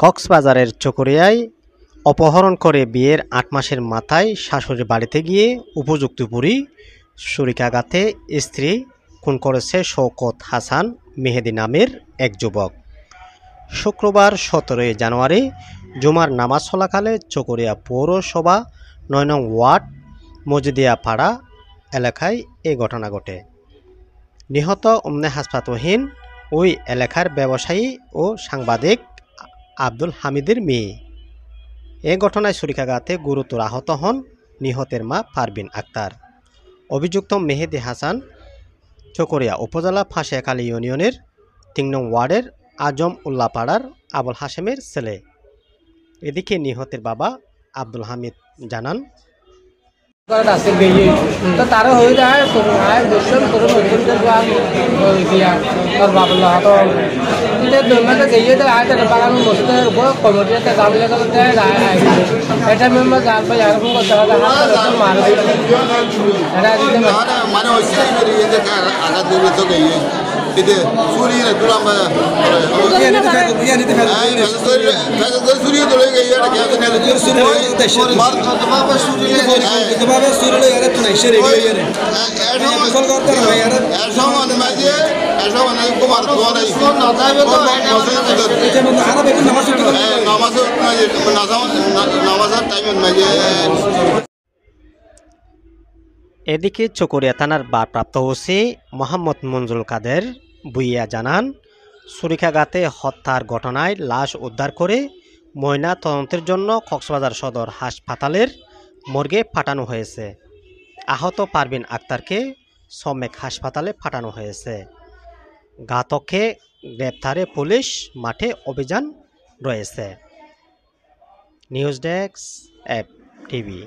কক্সবাজারের চকরিয়ায় অপহরণ করে বিয়ের ৮ মাসের মাথায় শাশুড়ির বাড়িতে গিয়ে উপযুক্ত বুড়ি ছুরিকাঘাতে স্ত্রী খুন করেছে শওকত হাসান মেহেদী নামের এক যুবক। শুক্রবার ১৭ জানুয়ারি জুমার নামাজ চলাকালে চকরিয়া পৌরসভা ৯ নং ওয়ার্ড মজিদিয়াপাড়া এলাকায় এ ঘটনা ঘটে। নিহত অমনে হাসপাতালহীন ওই এলাকার ব্যবসায়ী ও সাংবাদিক আব্দুল হামিদের মেয়ে। এ ঘটনায় ছুরিকাঘাতে গুরুতর আহত হন নিহতের মা পারভিন আক্তার। অভিযুক্ত মেহেদী হাসান চকরিয়া উপজেলা ফাঁসিয়াখালী ইউনিয়নের ৩ নং ওয়ার্ডের আজম উল্লাপাড়ার আবুল হাশেমের ছেলে। এদিকে নিহতের বাবা আব্দুল হামিদ জানান, তারা হয়ে যায় বসলাম তোর দিয়া তোর বাবুল্লা তো গিয়ে আয় বাগান বসতে কমিটিতে দাম লেগে এটা মেম্বার যার ভাই এরকম করতে হবে মারা itu suri na tulang ba suri to le gaya na kya ne suri mar ba suri le ba suri le yara tunai shere gaya yare kol korta na yara ऐसा होने में ये ऐसा होने को मार दो ना इसको ना चाहे तो ये मन आना बेटी नमाज टाइम में ये। এদিকে চকরিয়া থানার ভারপ্রাপ্ত ওসি মোহাম্মদ মঞ্জুল কাদের ভুইয়া জানান, ছুরিকাঘাতে হত্যার ঘটনায় লাশ উদ্ধার করে ময়না তদন্তের জন্য কক্সবাজার সদর হাসপাতালের মর্গে পাঠানো হয়েছে। আহত পারভিন আক্তারকে সমেক হাসপাতালে পাঠানো হয়েছে। ঘাতককে গ্রেপ্তারে পুলিশ মাঠে অভিযান রয়েছে। News desk, F TV.